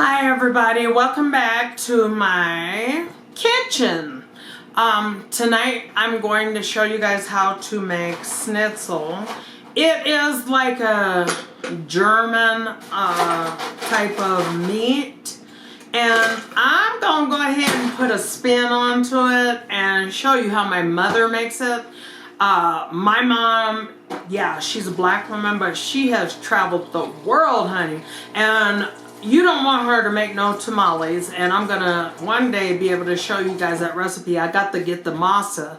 Hi everybody, welcome back to my kitchen. Tonight I'm going to show you guys how to make Schnitzel. It is like a German type of meat, and I'm gonna go ahead and put a spin onto it and show you how my mother makes it. My mom, yeah, she's a black woman, but she has traveled the world, honey, and you don't want her to make no tamales, and I'm gonna one day be able to show you guys that recipe. I got to get the masa,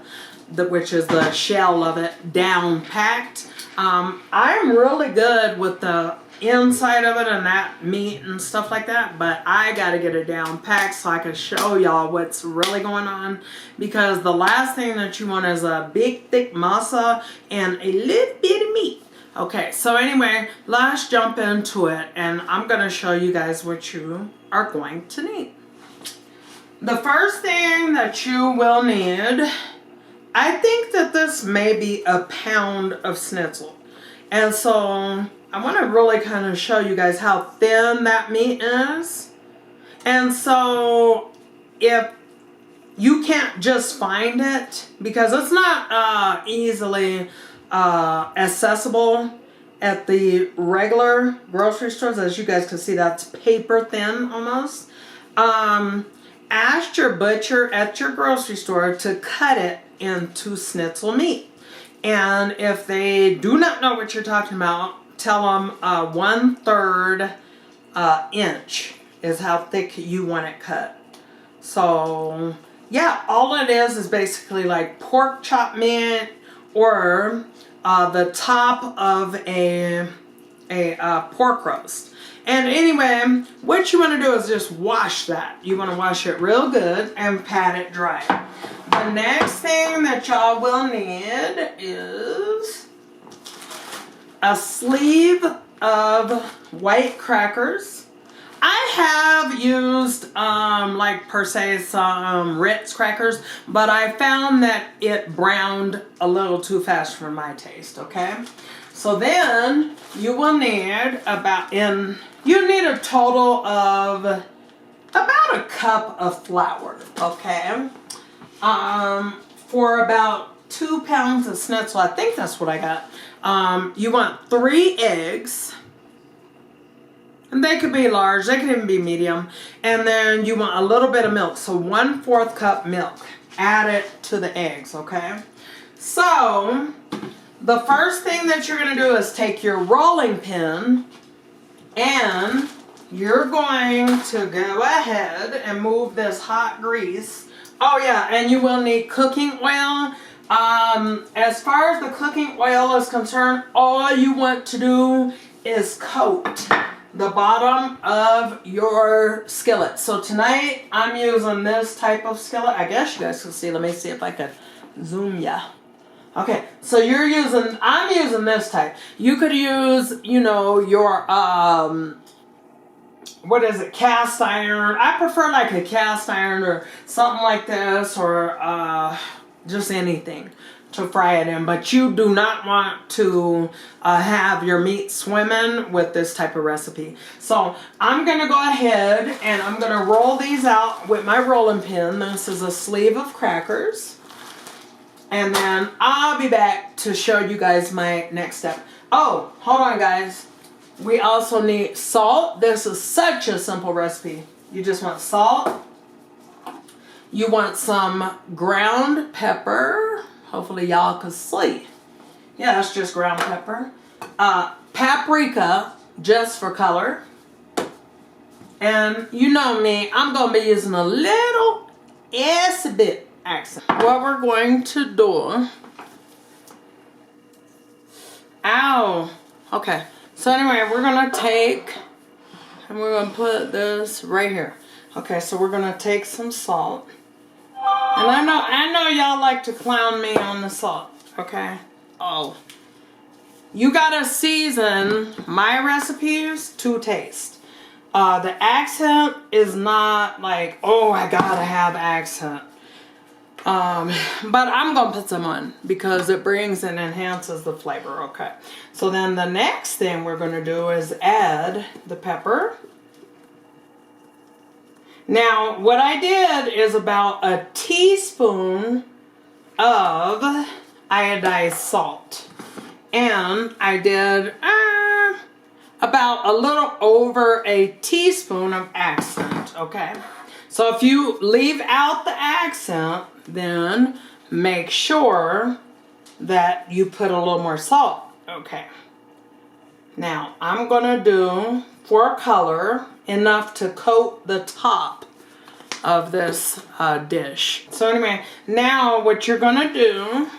which is the shell of it, down packed. I'm really good with the inside of it and that meat and stuff like that, but I gotta get it down packed so I can show y'all what's really going on, because the last thing that you want is a big thick masa and a little bit of meat. Okay, so anyway, let's jump into it, and I'm going to show you guys what you are going to need. The first thing that you will need, I think that this may be a pound of Schnitzel. And so I want to really kind of show you guys how thin that meat is. And so if you can't just find it, because it's not easily accessible at the regular grocery stores. As you guys can see, that's paper thin almost. Ask your butcher at your grocery store to cut it into Schnitzel meat. And if they do not know what you're talking about, tell them 1/3 inch is how thick you want it cut. So yeah, all it is basically like pork chop meat, or the top of a pork roast. And anyway, what you want to do is just wash that. You want to wash it real good and pat it dry. The next thing that y'all will need is a sleeve of white crackers. I have used like per se some Ritz crackers, but I found that it browned a little too fast for my taste, okay? So then you will need you need a total of about a cup of flour, okay? For about 2 pounds of Schnitzel, I think that's what I got. You want 3 eggs. And they could be large, they could even be medium. And then you want a little bit of milk, so 1/4 cup milk. Add it to the eggs, okay? So, the first thing that you're gonna do is take your rolling pin and you're going to go ahead and move this hot grease. Oh yeah, and you will need cooking oil. As far as the cooking oil is concerned, all you want to do is coat the bottom of your skillet. So tonight I'm using this type of skillet. I guess you guys can see. Let me see if I can zoom ya. Okay, so I'm using this type. You could use, you know, your what is it, cast iron. I prefer like a cast iron or something like this, or just anything to fry it in, but you do not want to have your meat swimming with this type of recipe. So I'm gonna go ahead and I'm gonna roll these out with my rolling pin. This is a sleeve of crackers, and then I'll be back to show you guys my next step. Oh, hold on guys, we also need salt. This is such a simple recipe. You just want salt, you want some ground pepper. Hopefully y'all can see. Yeah, that's just ground pepper. Paprika, just for color. And you know me, I'm going to be using a little bit accent. What we're going to do... Ow! Okay, so anyway, we're going to take... and we're going to put this right here. Okay, so we're going to take some salt. And I know y'all like to clown me on the salt, okay? Oh. You gotta season my recipes to taste. The accent is not like, oh, I gotta have accent. But I'm gonna put some on because it brings and enhances the flavor, okay? So then the next thing we're gonna do is add the pepper. Now, what I did is about a teaspoon of iodized salt. And I did about a little over a teaspoon of accent, okay? So if you leave out the accent, then make sure that you put a little more salt, okay? Now, I'm gonna do, for color, enough to coat the top of this dish. So anyway, now what you're gonna do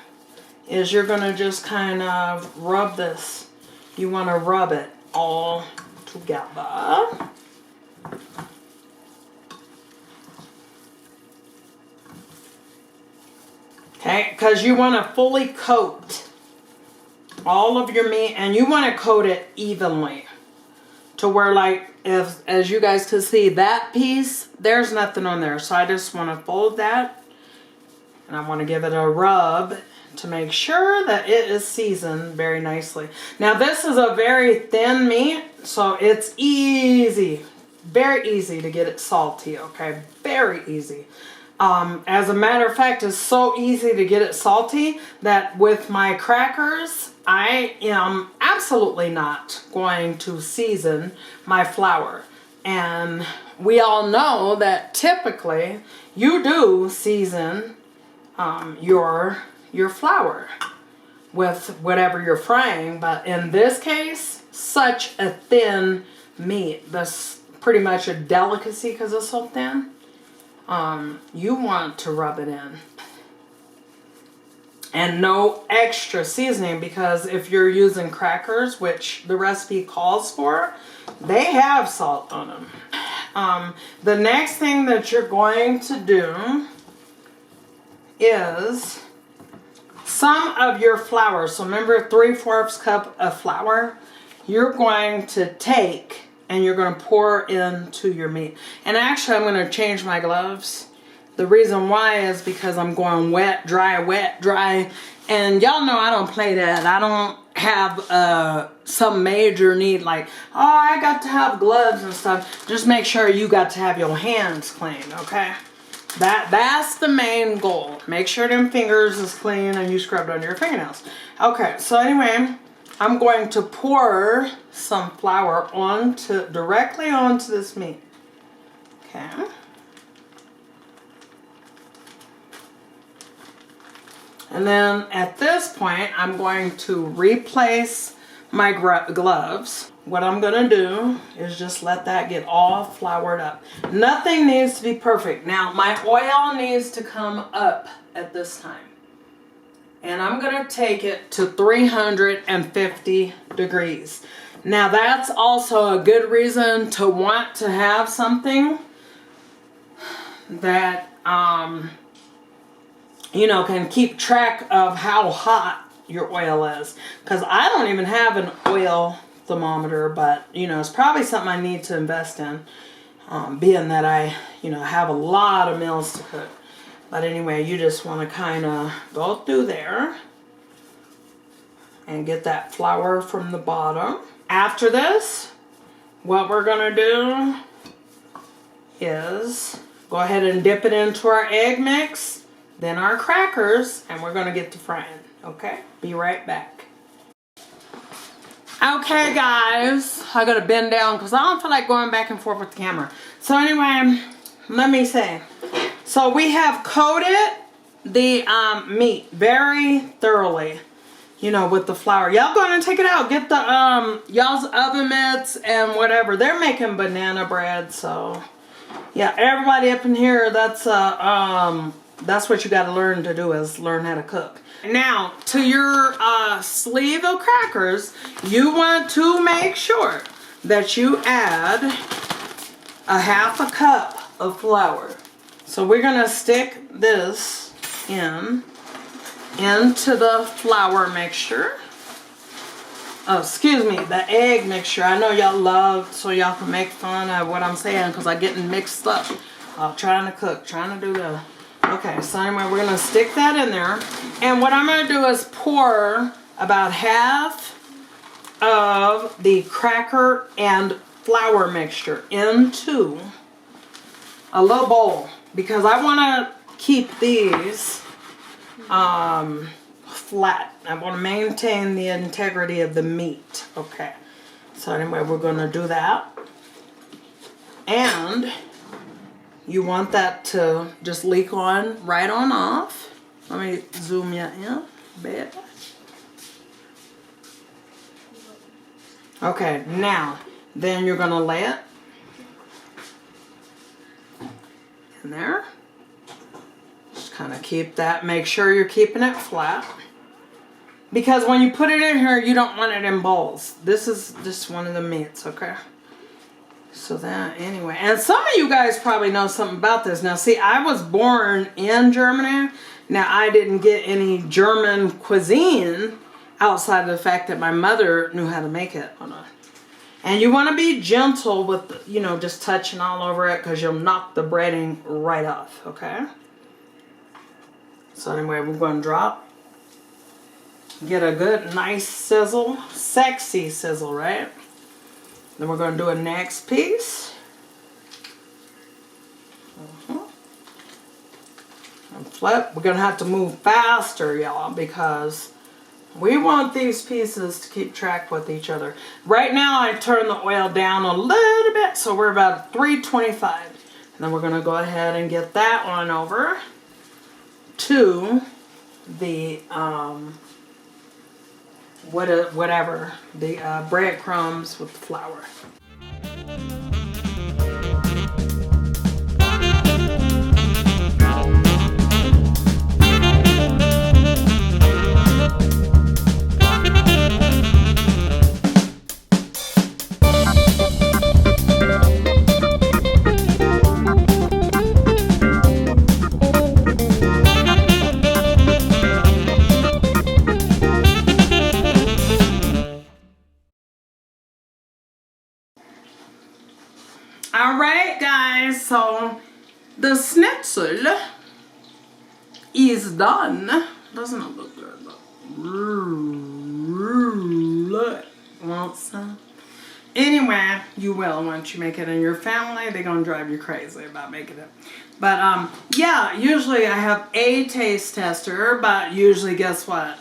is you're gonna just kind of rub this. You wanna rub it all together. Okay, because you wanna fully coat all of your meat, and you wanna coat it evenly to where, like, if, as you guys can see, that piece, there's nothing on there. So I just wanna fold that, and I wanna give it a rub to make sure that it is seasoned very nicely. Now this is a very thin meat, so it's easy, very easy to get it salty, okay? Very easy. As a matter of fact, it's so easy to get it salty that with my crackers, I am absolutely not going to season my flour. And we all know that typically you do season your flour with whatever you're frying, but in this case, such a thin meat, that's pretty much a delicacy because it's so thin, you want to rub it in. And no extra seasoning, because if you're using crackers, which the recipe calls for, they have salt on them. The next thing that you're going to do is some of your flour. So remember, 3/4 cup of flour, you're going to take and you're going to pour into your meat. And actually, I'm going to change my gloves. The reason why is because I'm going wet, dry, and y'all know I don't play that. I don't have some major need like, oh, I got to have gloves and stuff. Just make sure you got to have your hands clean, okay? That's the main goal. Make sure them fingers is clean and you scrubbed under your fingernails. Okay, so anyway, I'm going to pour some flour directly onto this meat. Okay. And then at this point, I'm going to replace my gloves. What I'm going to do is just let that get all floured up. Nothing needs to be perfect. Now, my oil needs to come up at this time. And I'm going to take it to 350 degrees. Now, that's also a good reason to want to have something that, you know, can keep track of how hot your oil is. Because I don't even have an oil thermometer, but, you know, it's probably something I need to invest in, being that I, you know, have a lot of meals to cook. But anyway, you just want to kind of go through there and get that flour from the bottom. After this, what we're going to do is go ahead and dip it into our egg mix, then our crackers, and we're going to get to frying, okay? Be right back. Okay, guys, I got to bend down because I don't feel like going back and forth with the camera. So anyway, let me say. So we have coated the meat very thoroughly, you know, with the flour. Y'all going to take it out. Get the y'all's oven mitts and whatever. They're making banana bread, so yeah, everybody up in here, that's what you got to learn to do, is learn how to cook. Now, to your sleeve of crackers, you want to make sure that you add a 1/2 cup of flour. So we're going to stick this into the flour mixture. Oh, excuse me, the egg mixture. I know y'all love, so y'all can make fun of what I'm saying because I'm getting mixed up. Trying to cook, trying to do the... Okay, so anyway, we're going to stick that in there. And what I'm going to do is pour about 1/2 of the cracker and flour mixture into a little bowl because I want to keep these flat. I want to maintain the integrity of the meat. Okay. So anyway, we're going to do that. And you want that to just leak on right on off. Let me zoom you in, baby. Okay, now, then you're going to lay it in there. Just kind of keep that. Make sure you're keeping it flat. Because when you put it in here, you don't want it in bowls. This is just one of the meats, okay? So that, anyway. And some of you guys probably know something about this. Now, see, I was born in Germany. Now, I didn't get any German cuisine outside of the fact that my mother knew how to make it. And you want to be gentle with, you know, just touching all over it because you'll knock the breading right off, okay? So anyway, we're going to drop. Get a good, nice sizzle. Sexy sizzle, right? Then we're going to do a next piece. And flip. We're going to have to move faster, y'all, because we want these pieces to keep track with each other. Right now, I turn the oil down a little bit, so we're about 325. And then we're going to go ahead and get that one over to the whatever, the breadcrumbs with the flour. Alright guys, so the schnitzel is done. Doesn't it look good? Look. Want some? Anyway, you will once you make it in your family. They're going to drive you crazy about making it. But yeah, usually I have a taste tester, but usually guess what?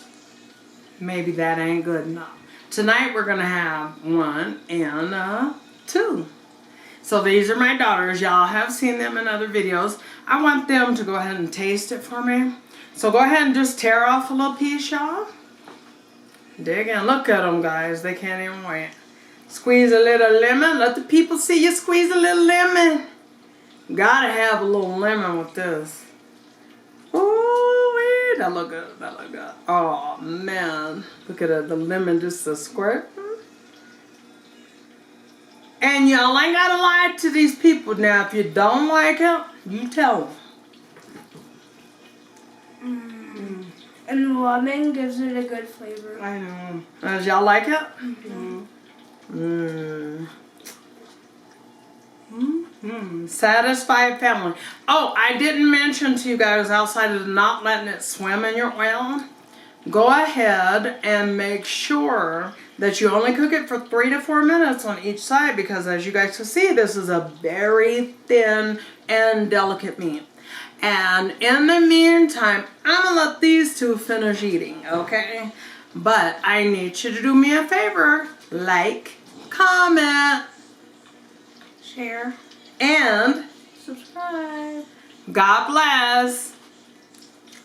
Maybe that ain't good enough. Tonight we're going to have 1 and 2. So these are my daughters. Y'all have seen them in other videos. I want them to go ahead and taste it for me. So go ahead and just tear off a little piece, y'all. Dig in. Look at them, guys. They can't even wait. Squeeze a little lemon. Let the people see you squeeze a little lemon. Gotta have a little lemon with this. Ooh, that look good. That look good. Oh, man. Look at it. The lemon just a squirt. And y'all ain't gotta lie to these people. Now, if you don't like it, you tell them. And lemon gives it a good flavor. I know. Does y'all like it? Satisfied family. Oh, I didn't mention to you guys, outside of not letting it swim in your oil, go ahead and make sure that you only cook it for 3 to 4 minutes on each side, because as you guys can see, this is a very thin and delicate meat. And in the meantime, I'm going to let these two finish eating, okay? But I need you to do me a favor. Like, comment, Share, and subscribe. God bless.